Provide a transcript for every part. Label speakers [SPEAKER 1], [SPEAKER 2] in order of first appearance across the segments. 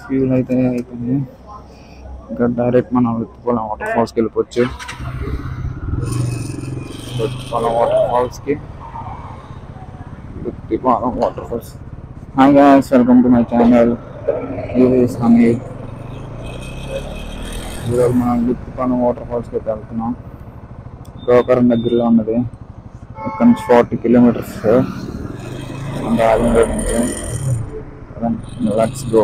[SPEAKER 1] Fuel అయితే అయిపోయింది. ఇంకా డైరెక్ట్ మనం వెతుకోలేం వాటర్ ఫాల్స్కి వెళ్ళిపోవచ్చు. వెతుకోలేం వాటర్ ఫాల్స్కి, వెతుకోలేం water falls. Hi guys, welcome to my channel. ఇది సమీర్. ఈరోజు మనం గుత్తిపాలెం వాటర్ ఫాల్స్కి అయితే వెళ్తున్నాం. గోకరం దగ్గరలో ఉన్నది. ఇక్కడ నుంచి 40 కిలోమీటర్స్ రాజంపేట నుంచి. Let's go.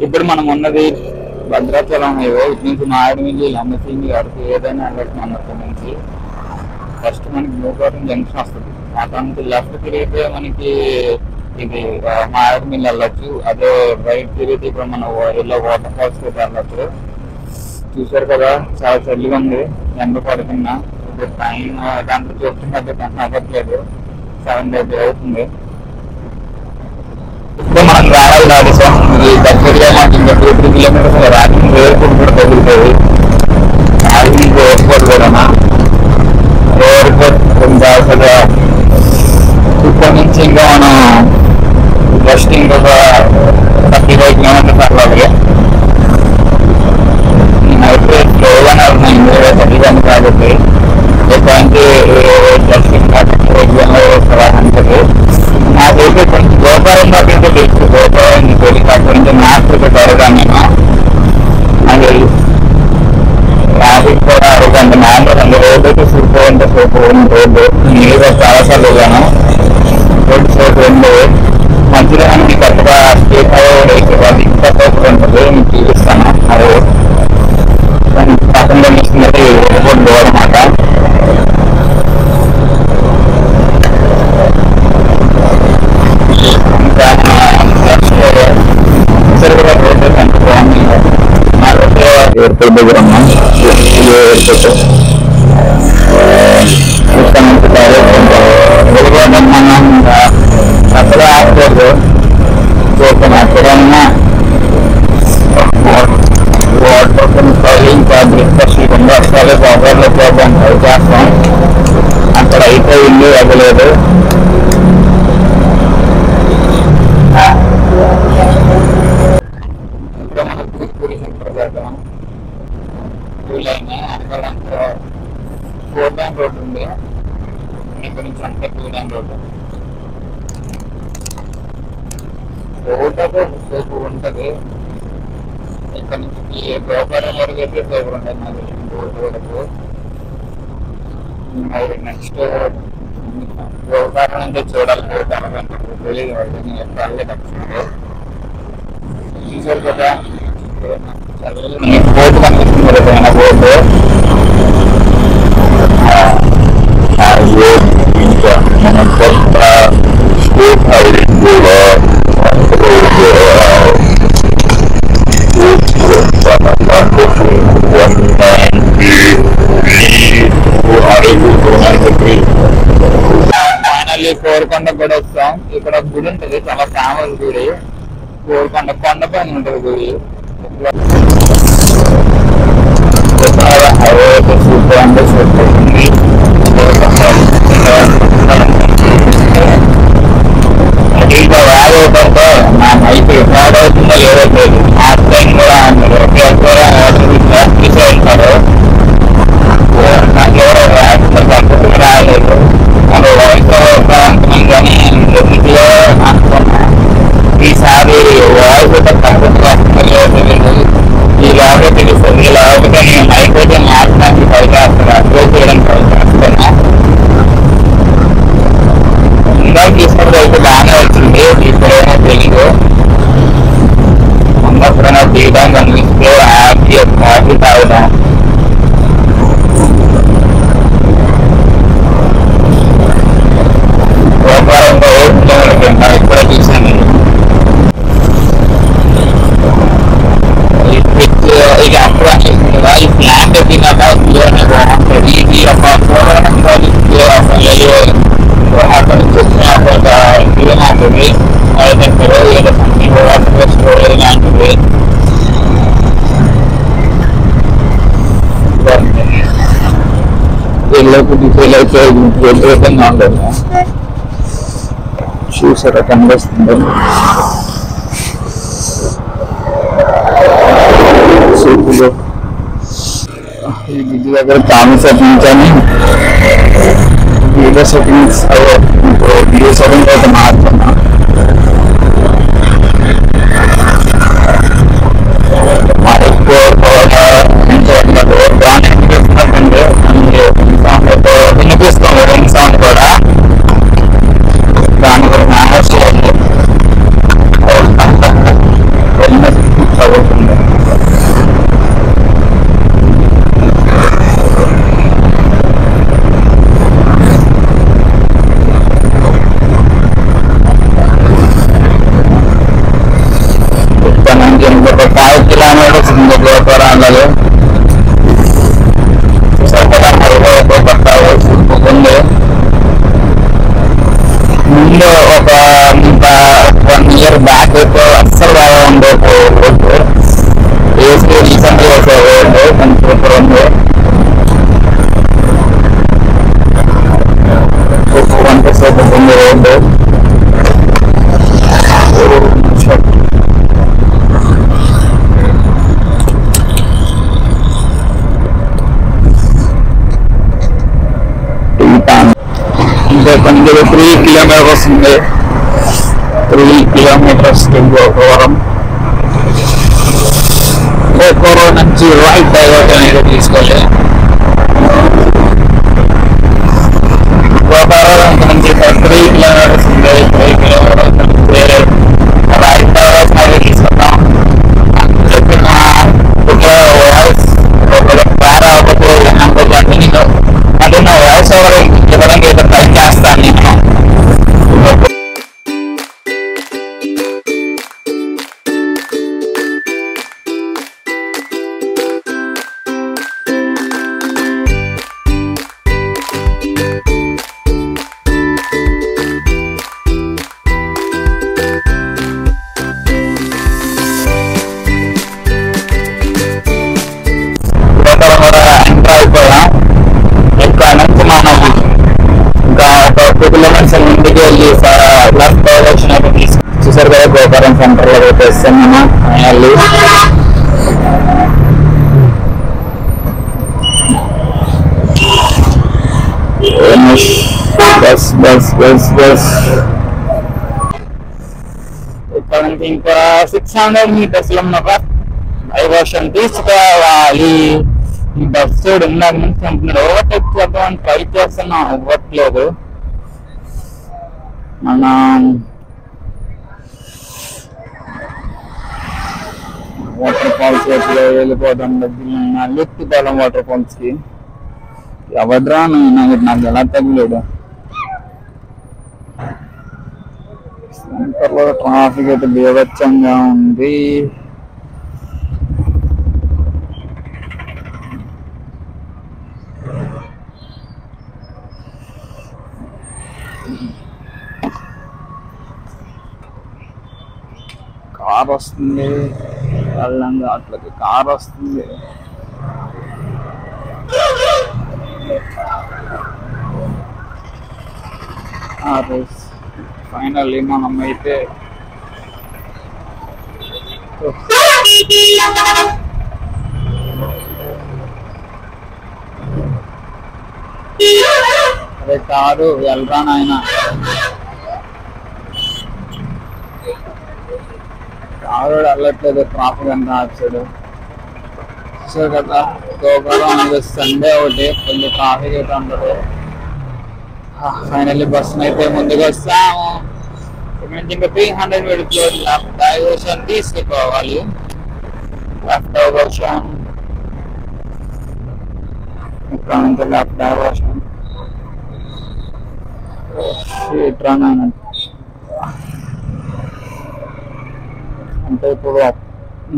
[SPEAKER 1] ఇప్పుడు మనం ఉన్నది భద్రాచలం హైవే. ఇటు నుంచి మారేడుమిల్లి, లంబసింగి వరకు ఏదైనా వెళ్ళచ్చు. అన్నప్పటి నుంచి ఫస్ట్ మనకి గోకవరం జంక్షన్ వస్తుంది. అక్కడ నుంచి లెఫ్ట్ తిరిగితే మనకి ఇది మారేడుమిల్లి వెళ్ళచ్చు. అదే రైట్ తిరిగితే ఇప్పుడు మనం ఇలా వాటర్ ఫాల్స్ అయితే వెళ్ళచ్చు. చూసారు కదా, చాలా చలిగా ఉంది, ఎండ పడుతున్నా. ఇప్పుడు టైం దాంట్లో చూస్తున్నట్టు అవ్వట్లేదు, 7:30 అవుతుంది. ఇప్పుడు మనం రావాలి రాజేశం. ఇది దగ్గరగా మాకు ఇంకా 2-3 కిలోమీటర్స్ రాజంగ్ ఎయిర్పోర్ట్ కూడా తగులుతుంది. రాజంగ్ ఎయిర్పోర్ట్ కూడా ఎయిర్పోర్ట్ దాకా ఇక్కడ నుంచి ఇంకా మనం జస్ట్ ఇంకొక 35 కిలోమీటర్స్ వెళ్ళాలి. నేనైతే స్లోగానే వెళ్తున్నాను, ఇందులో చదివాను కాబట్టి. ఇక్కడి జస్ట్ ఇంకా 35 నాకైతే కొంచెం గోపాలం దాకా తెలుసు. గోపాలం తెలిసి అక్కడి నుంచి మ్యాథ్స్ అడగాను నేను. అది ట్రాఫిక్ కూడా అడగండి. మ్యాథ్స్ రోడ్డు అయితే సూపర్ అంటే సూపర్ ఉంది. రోడ్డు నీరు చాలాసార్లు వెళ్ళాను. రోడ్డు సూపర్ ఉంది. మధ్యలో మనకి కొత్తగా స్టేట్ హైవే అది ఇంకా సూపర్ ఉంటుంది. మీకు చూపిస్తాను. అది పక్కన కనిపిస్తున్నది ఎయిర్పోర్ట్ డోర్ అన్నమాట. ఎయిర్పోర్ట్ దగ్గర ఉన్నాం. ఎయిర్పోర్ట్ ఇక్కడ నుంచి డైరెక్ట్ మనం అక్కడ ఆపలేదు. చూసాను అక్కడ ఉన్నా వాటర్ ఇంకా బ్రేక్ఫాస్ట్ ఉంది. అసలు గోదావరిలో ప్రాబ్లం ట్రై చేస్తాం. అక్కడ అయితే ఇల్లు అవ్వలేదు. ఇంకా మనకు పూరి సెంటర్ దగ్గర 2 లైన్ అక్కడ 4 లైన్ రోడ్డు ఉంది. ఇక్కడ నుంచి అంతా 2 లైన్ రోడ్డు. రోడ్ అయితే సేపు ఉంటుంది. ఇక్కడ నుంచి గోపాలం వరకు అయితే సేపు ఉంటుంది. నాకు రోడ్డు వరకు నెక్స్ట్ గోపాలం అంటే చూడాలి. గోపాలం అంటే తెలియదు వాళ్ళని ఎక్కడ తప్పింది. చూసారు కదా, బోర్డు కనిపిస్తుంది కదా, బోర్డు. ఇంకా మన కొత్త స్టేట్ హైవే కూడా ఫైనల్లీ కోరుకొండ కూడా వస్తాం. ఇక్కడ గుడి ఉంటుంది, చాలా ఫేమస్ గుడి. కోరుకొండ కొండ పైన ఉంటుంది గుడి. హైవే అయితే సూపర్ అంటే సూపర్ ఉంది. అది ఇంకా వ్యాడ్ అవుతుంటే నా నైట్ వ్యాడ్ అవుతుందో లేదో లేదు. ఆ టైం కూడా కూడా తీసే వెళ్తారు. నాకు ఎవరో కంప్యూటర్ రాలేదు. మనం వాయిస్ అంటున్నాం కానీ ఇంట్లో అనుకున్నా. ఈసారి వాయిస్ కంప్యూటర్ వస్తుందో ఈ లాగా తెలుస్తుంది. లేకపోతే నేను మైక్ అయితే మాట్లాడడానికి ట్రై చేస్తాను, అప్లోడ్ చేయడానికి ట్రై చేస్తున్నా. ఇందాక తీసుకుంటే అయితే బాగానే వచ్చింది. ఇప్పుడేమో తెలీదు. అన్నప్పుడైనా తీయడానికి అనిపిస్తే హ్యాపీ అయితే విపరీతంగా ఉండదు. చూసారా కనిపిస్తుంది సూపులు. ఈ బిజీ దగ్గర తాము సెట్టింగ్స్ అని వీడియో సెట్టింగ్స్ వీడియో సెట్టింగ్స్ అయితే మారుతున్నా. వినిపిస్తాం రింగ్ సౌండ్ కూడా దాని కూడా మేనేజ్ చేయాలి. చదువుతుంది ఇక్కడ నుంచి ఇంకొక 5 కిలోమీటర్స్ ఉంది గోపురాలలో. ఉంది ముందు ఒక 1 year బ్యాక్ అస్సలు బాగా ఉండే రోడ్డు వేసి రీసెంట్గా ఒక రోడ్డు కొంచెం సూపర్ ఉంది. గంట సేపు ఉంది రోడ్డు. ఇంకా కొంచెం 3 kilometers ఉంది. 3 kilometers గోకవరం. గోకవరం నుంచి రైట్ డైవర్ట్ అనేది తీసుకోవాలి. గోకవరం నుంచి 3 kilometers ఉంది. 3 kilometers నుంచి రైట్ డైవర్ట్ అనేది తీసుకుంటాం. చెప్పిన వాయిస్ అంటే నా వాయిస్ ఇవ్వడానికి అయితే ట్రై చేస్తాను నేను. ఇంటికి వెళ్ళి లెఫ్ట్ డైరెక్షన్ అయితే చూసారు కదా. గోపురం సెంటర్ లో అయితే వస్తాం మనం finally. Bus bus bus bus ఇక్కడ నుంచి ఇంకా 600 meters లో ఉన్న డైవర్షన్ తీసుకోవాలి. ఈ బస్ సైడ్ ఇందాక నుంచి అంటున్నాడు ఓవర్టేక్ చేద్దామని ట్రై చేస్తున్నా, అవ్వట్లేదు. మనం వాటర్ ఫాల్స్ వైపులో వెళ్ళిపోవడం దగ్గర లెత్తిపాలెం వాటర్ ఫాల్స్ కి. ఎవడ్రా నాకు ఎలా తగ్గలేడు. సెంటర్లో ట్రాఫిక్ అయితే బీభత్సంగా ఉంది. కార్ వస్తుంది, వెళ్ళంగా అట్లకి కార్ వస్తుంది. ఫైనల్లీ మనం అయితే అదే కారు వెళ్ళరా నాయన. కారు వెళ్ళట్లేదు, ట్రాఫిక్ అంతా ఆచాడు. చూసారు కదా గోపురం అనేది సండే ఒకటి కొంచెం ట్రాఫిక్ అయితే ఉంటుంది. ఫైనల్లీ బస్సును అయితే ముందుకు వస్తాము. ఇంకా 300 meters లెఫ్ట్ డైవర్షన్ తీసుకుపోవాలి. లెఫ్ట్ డైవర్షన్ ఇక్కడ నుంచి లెఫ్ట్ డైవర్షన్ అంటే ఇప్పుడు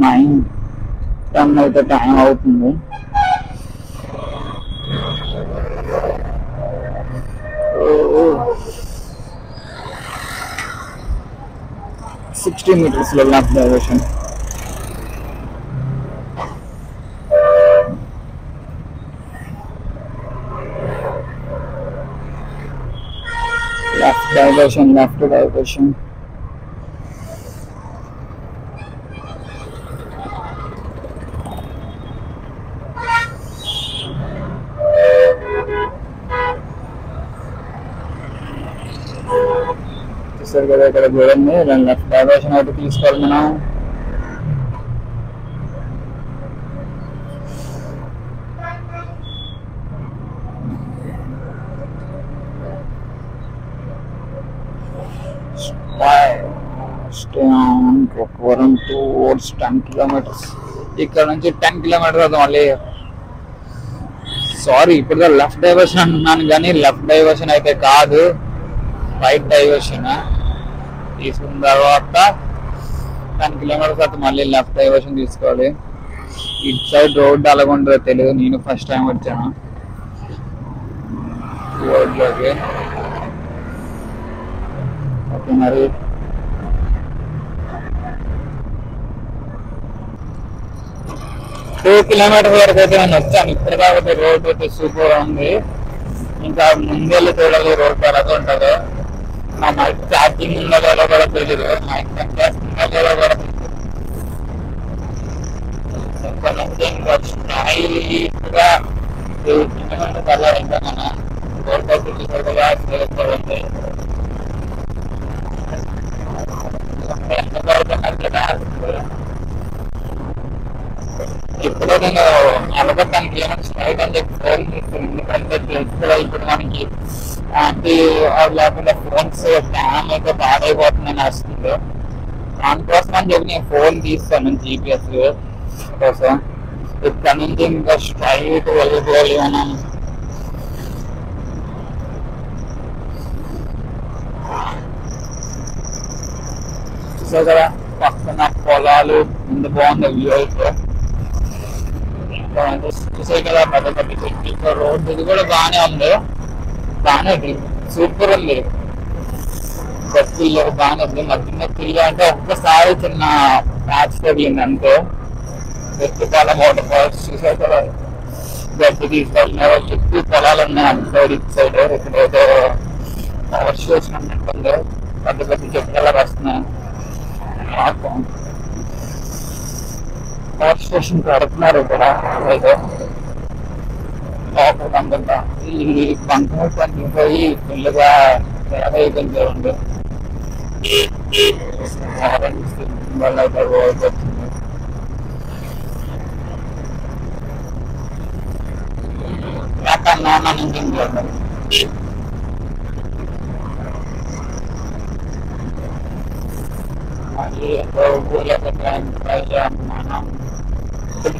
[SPEAKER 1] 9:10 అయితే టైం అవుతుంది. $60 meters లో left diversion. Diversion, left diversion. చూసారు కదా ఇక్కడ చూడండి, లెఫ్ట్ డైవర్షన్ అయితే తీసుకోవాలి మనం. Run towards 10 kilometers. ఇక్కడ నుంచి 10 kilometers అవుతాం మళ్ళీ. సారీ, ఇప్పుడు లెఫ్ట్ డైవర్షన్ అంటున్నాను కానీ లెఫ్ట్ డైవర్షన్ అయితే కాదు, రైట్ డైవర్షన్. తీసుకున్న తర్వాత 10 kilometers అయితే మళ్ళీ లెఫ్ట్ డైవర్షన్ తీసుకోవాలి. ఇటు సైడ్ రోడ్డు అలాగుంటుందో తెలియదు, నేను ఫస్ట్ టైం వచ్చాను రోడ్లోకి. ఓకే, మరి 2 kilometers వరకు అయితే నేను వచ్చాను. ఇప్పుడు కాబట్టి రోడ్ అయితే సూపర్ ఉంది. ఇంకా ముందెళ్ళి చూడాలి రోడ్ ఎలాగో ఉంటుందో. నా మైక్ ఛార్జింగ్ ఉందో లేదో కూడా తెలియదు, మైక్ పనిచేస్తుందో లేదో కూడా తెలియదు. ఇంకా స్ట్రైట్గా 2 kilometers అలా ఇంకా మన రోడ్ పక్కకి చూడగా తెలుస్తుంది. ఇప్పుడు నేను 10 kilometers స్ట్రైట్ అని చెప్పి ఫోన్ చేస్తాను, ఎందుకంటే తెలుసుగా ఇప్పుడు మనకి యాంటీ లేకుండా ఫోన్స్ డ్యామ్ అయితే పాడైపోతుందని వస్తుంది. దానికోసం అని చెప్పి నేను ఫోన్ తీస్తాను GPS కోసం. ఇక్కడ నుంచి ఇంకా స్ట్రైట్ వెళ్ళిపోవాలి మనం. చూసారు కదా పక్కన పొలాలు, ముందు బాగుంది వ్యూ అయితే. చూసారు కదా పెద్ద పెద్ద చెట్లు, రోడ్డు ఇది కూడా బాగానే ఉంది, బాగానే సూపర్ ఉంది. గట్టిల్లో బాగానే ఉంది. మధ్య తిరిగి అంటే ఒక్కసారి చిన్న ప్యాచ్ తగిలింది అంతే. గట్టిపాల వాటర్ ఫాల్స్ చూసారు కదా, గట్టి తీసుకెళ్ళినారు. చుట్టూ పొలాలు ఉన్నాయి అటు సైడ్ ఇటు సైడ్. ఇక్కడేదో పవర్ స్టేషన్ అన్నట్టుంది, పెద్ద పెద్ద చెట్లు ఎలా వస్తున్నాయి. పవర్ స్టేషన్ కడుతున్నారు ఇక్కడ ఏదో లోపలంతా. ఈ బంక పనిపోయి ఫుల్గా వెహికల్స్ ఉంది. వల్ల అయితే రోడ్ వచ్చింది. నాకన్నా ఇంకేం చూడండి.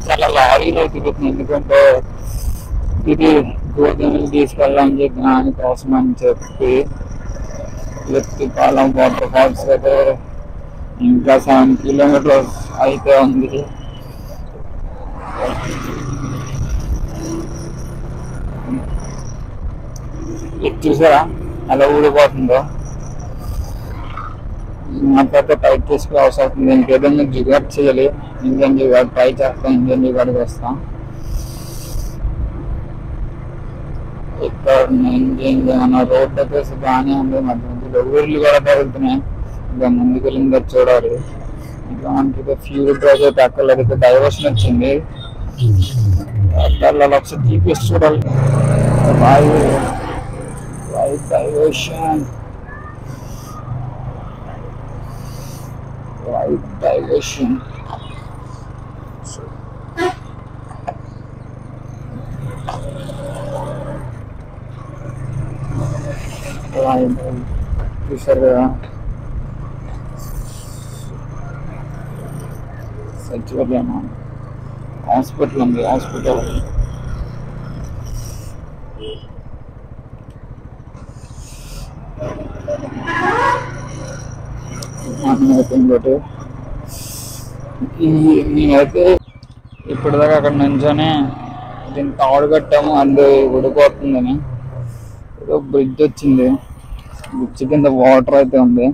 [SPEAKER 1] చాలా లారీలో తిరుగుతుంది, ఎందుకంటే ఇది గోధుమలు తీసుకెళ్ళాలని చెప్పి దానికోసం అని చెప్పి. లెత్తిపాలెం వాటర్ ఫాల్స్ అయితే ఇంకా 7 kilometers అయితే ఉంది. ఇది చూసారా అలా ఊడిపోతుందో. నాకైతే టైట్ చేసుకుని అవసరం అవుతుంది. దీనికి ఏదైనా జిగాడ్ చేయాలి, ఇంజన్ జిగాడ్ ట్రై చేస్తాం, ఇంజన్ జిగాడ్ చేస్తాం. ఇక్కడ ఇంజన్ మన రోడ్ అయితే బాగానే ఉంది, మధ్య మధ్యలో ఊర్లు కూడా తగులుతున్నాయి. ఇంకా ముందుకు వెళ్ళిందో చూడాలి. ఇంకా మనకి ఫ్యూల్ డ్రైవ్ అయితే అక్కడ డైవర్షన్ వచ్చింది. అక్కడ ఒకసారి GPS చూడాలి. Right diversion, right diversion. చూసారు సచివాలయం హాస్పిటల్ ఉంది, హాస్పిటల్ ఇంకోటి. నేనైతే ఇప్పటిదాకా అక్కడ నుంచోనే దీన్ని తాడు కట్టాము, అందు ఉడిపోతుందని. ఏదో బ్రిడ్జ్ వచ్చింది, బ్రిడ్జ్ కింద వాటర్ అయితే ఉంది.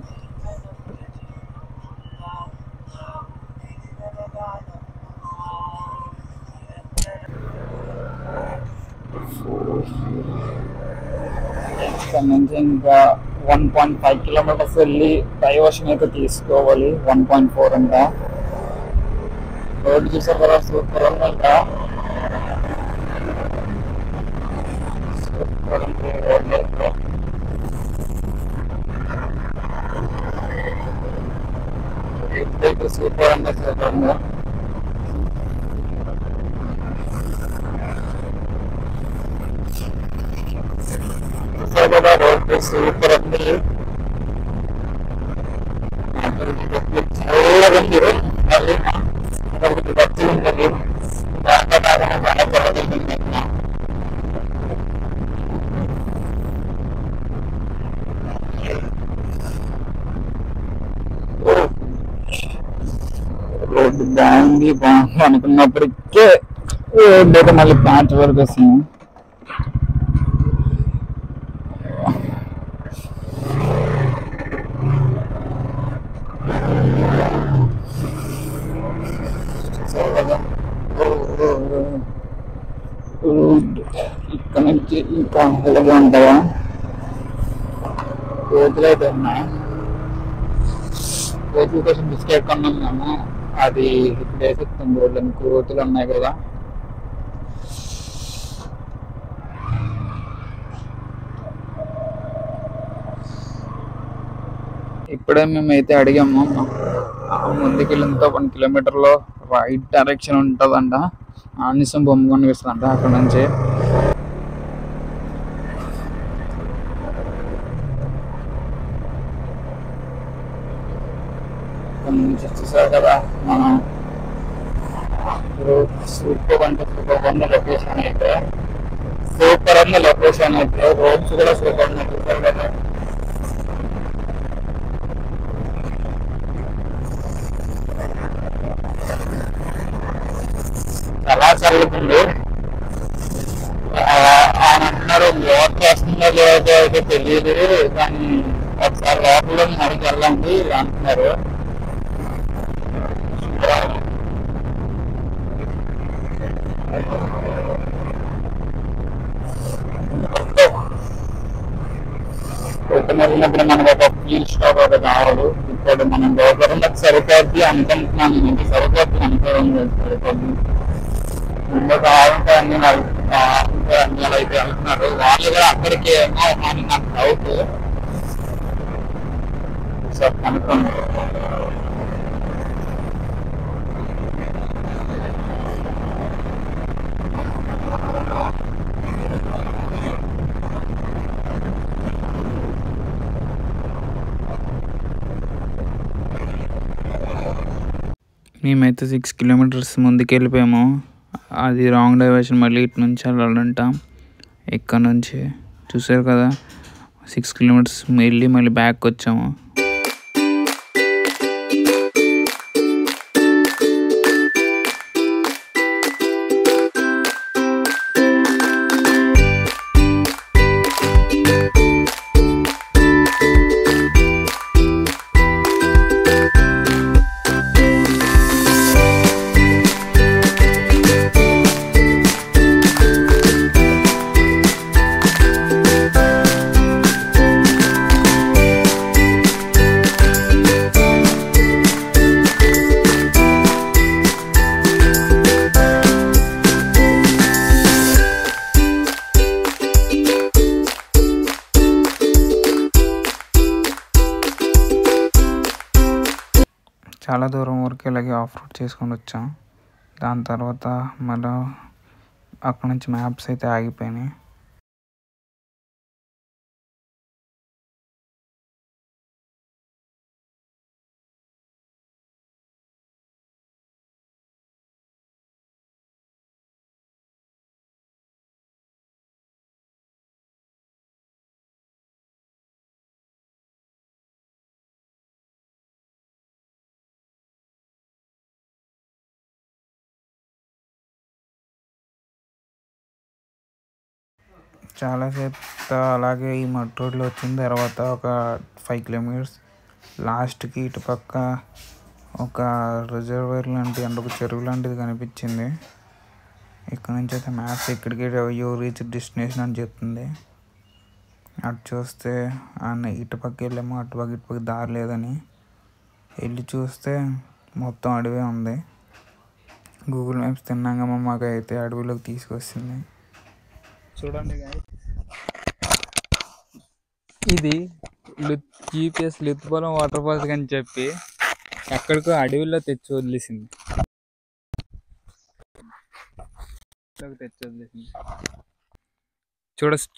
[SPEAKER 1] ఇక్కడ నుంచి ఇంకా 1.5 కిలోమీటర్స్ వెళ్ళి డైవర్షన్ అయితే తీసుకోవాలి. 1.4 అంట. రోడ్డు చూసారు కదా, సూపర్ ఉందంట. సూపర్ ఉంది రోడ్డు అయితే. సూపర్ అంటే సూపర్ ఉంది. రోడ్డు సూపర్ ఉంది. చల్లగా ఉంది. మళ్ళీ బస్సు ఉంటుంది. రోడ్డు బాగుంది అనుకున్నప్పటికే రోడ్డు అయితే మళ్ళీ ప్యాచ్ వరకు వస్తుంది. ఇక్కడ నుంచి ఇంకా ఎలాగా ఉంటాయా కోతులు అయితే ఉన్నాయి. కోతుల కోసం బిస్కెట్ కొన్నాము. అది ఇప్పుడు వేసేస్తాం రోడ్లని. కోతులు ఉన్నాయి కదా. ఇప్పుడే మేమైతే అడిగాము, ముందుకెళ్ళినంత 1 కిలోమీటర్లో రైట్ డైరెక్షన్ ఉంటుందంట. ఆనిసం బొమ్మ కనిపిస్తుందంట అక్కడ నుంచి. చూసారు కదా మనం సూపర్ అంటే సూపర్ ఉంది లొకేషన్ అయితే. సూపర్ ఉంది లొకేషన్ అయితే. రోడ్స్ కూడా సూపర్ ఉన్నాయి. చూసారు కదా. చాలా చల్లుతుంది. ఆయన అంటున్నారు వాటర్ వస్తుందో లేదో అయితే తెలియదు, కానీ ఒకసారి లోపల మనకి వెళ్ళండి అంటున్నారు. వెళ్ళినప్పుడు మనకు ఒక ఫీల్ స్టాప్ ఒకటి కావాలి. ఇప్పుడు మనం లోపల సరిపోద్ది అనుకుంటున్నాను. ఇంక సరిపోద్ది అనుకోవడం సరిపోద్ది. ముందు కావాలంటే అన్ని అయితే వెళ్తున్నారు. వాళ్ళు కూడా అక్కడికి ఏమో అని నాకు డౌట్. సార్ కనుక్కోండి.
[SPEAKER 2] మేమైతే 6 కిలోమీటర్స్ ముందుకు వెళ్ళిపోయాము. అది రాంగ్ డైవర్షన్. మళ్ళీ ఇటు నుంచి వెళ్ళాలంట. ఇక్కడ నుంచి చూసారు కదా, 6 కిలోమీటర్స్ వెళ్ళి మళ్ళీ బ్యాక్ వచ్చాము. చాలా దూరం వరకు ఇలాగే ఆఫ్ రోడ్ చేసుకొని వచ్చాం. దాని తర్వాత మళ్ళీ అక్కడ నుంచి మ్యాప్స్ అయితే ఆగిపోయినాయి. చాలాసేపు అలాగే ఈ మడ్ రోడ్లో వచ్చిన తర్వాత ఒక 5 కిలోమీటర్స్ లాస్ట్కి ఇటు పక్క ఒక రిజర్వేర్ లాంటి అంటే ఒక చెరువు లాంటిది కనిపించింది. ఇక్కడ నుంచి అయితే మ్యాప్స్ ఇక్కడికి యూ రీచ్ డెస్టినేషన్ అని చెప్తుంది. అటు చూస్తే ఇటుపక్క వెళ్ళాము, ఇటుపక్క దారి లేదని వెళ్ళి చూస్తే మొత్తం అడవే ఉంది. గూగుల్ మ్యాప్స్ తిన్నాక మాకు అయితే అడవిలోకి తీసుకొస్తుంది.
[SPEAKER 3] చూడండి guys. ఇది GPS లుత్పురం వాటర్ ఫాల్స్ అని చెప్పి ఎక్కడికో అడవిలో తెచ్చి వదిలేసింది.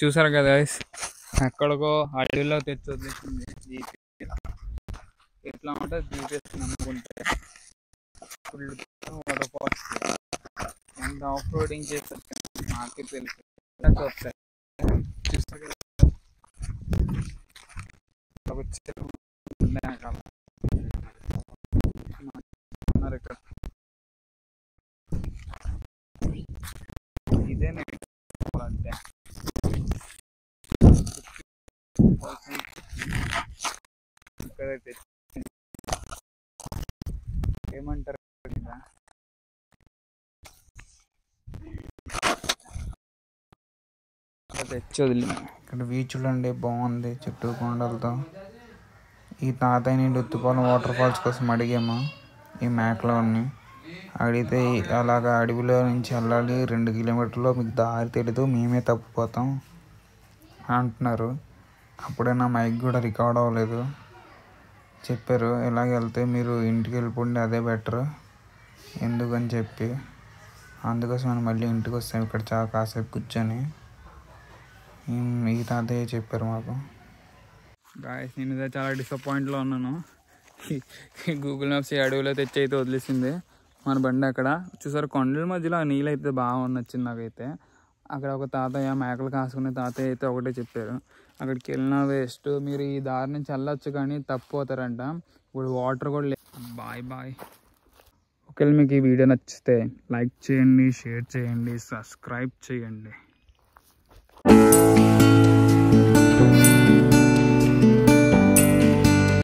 [SPEAKER 3] చూసారు కదా guys, ఎక్కడికో అడవిలో తెచ్చి వదిలేసింది GPS. ఎట్లా ఉంటుంది GPS నమ్ముకుంటే. ఫుల్ వాటర్ ఫాల్స్ ఎంత ఆఫ్ రోడింగ్ చేస్తారు మాకే తెలుసు. చూస్తారు ఇక్కడ ఇదే అంటే ఇక్కడైతే ఏమంటారు తెచ్చొదిలి.
[SPEAKER 2] ఇక్కడ వ్యూ చూడండి, బాగుంది చుట్టూ కొండలతో. ఈ తాతయ్యని లుత్తుపాలెం వాటర్ ఫాల్స్ కోసం అడిగాము ఈ మేకలోని. అడిగితే అలాగా అడవిలో నుంచి వెళ్ళాలి 2 కిలోమీటర్లు, మీకు దారి తెలీదు, మేమే తప్పిపోతాం అంటున్నారు. అప్పుడే నా మైక్ కూడా రికార్డ్ అవ్వలేదు. చెప్పారు ఇలాగ వెళ్తే మీరు ఇంటికి వెళ్ళిపోండి, అదే బెటర్ ఎందుకని చెప్పి. అందుకోసం మనం మళ్ళీ ఇంటికి వస్తాం. ఇక్కడ చాలా కాసేపు కూర్చొని ఈ తాతయ్య చెప్పారు మాకు.
[SPEAKER 3] గాయస్ నేను చాలా డిసప్పాయింట్లో ఉన్నాను. గూగుల్ మ్యాప్స్ ఈ అడవిలో తెచ్చి అయితే వదిలేసింది మన బండి. అక్కడ చూసారు కొండల మధ్యలో ఆ నీళ్ళు అయితే బాగా నచ్చింది నాకైతే. అక్కడ ఒక తాతయ్య మేకలు కాసుకునే తాతయ్య అయితే ఒకటే చెప్పారు, అక్కడికి వెళ్ళిన వేస్ట్, మీరు ఈ దారి నుంచి వెళ్ళొచ్చు కానీ తప్పిపోతారంట. ఇప్పుడు వాటర్ కూడా లేదు. బాయ్. ఒకవేళ మీకు ఈ వీడియో నచ్చితే లైక్ చేయండి, షేర్ చేయండి, సబ్స్క్రైబ్ చేయండి.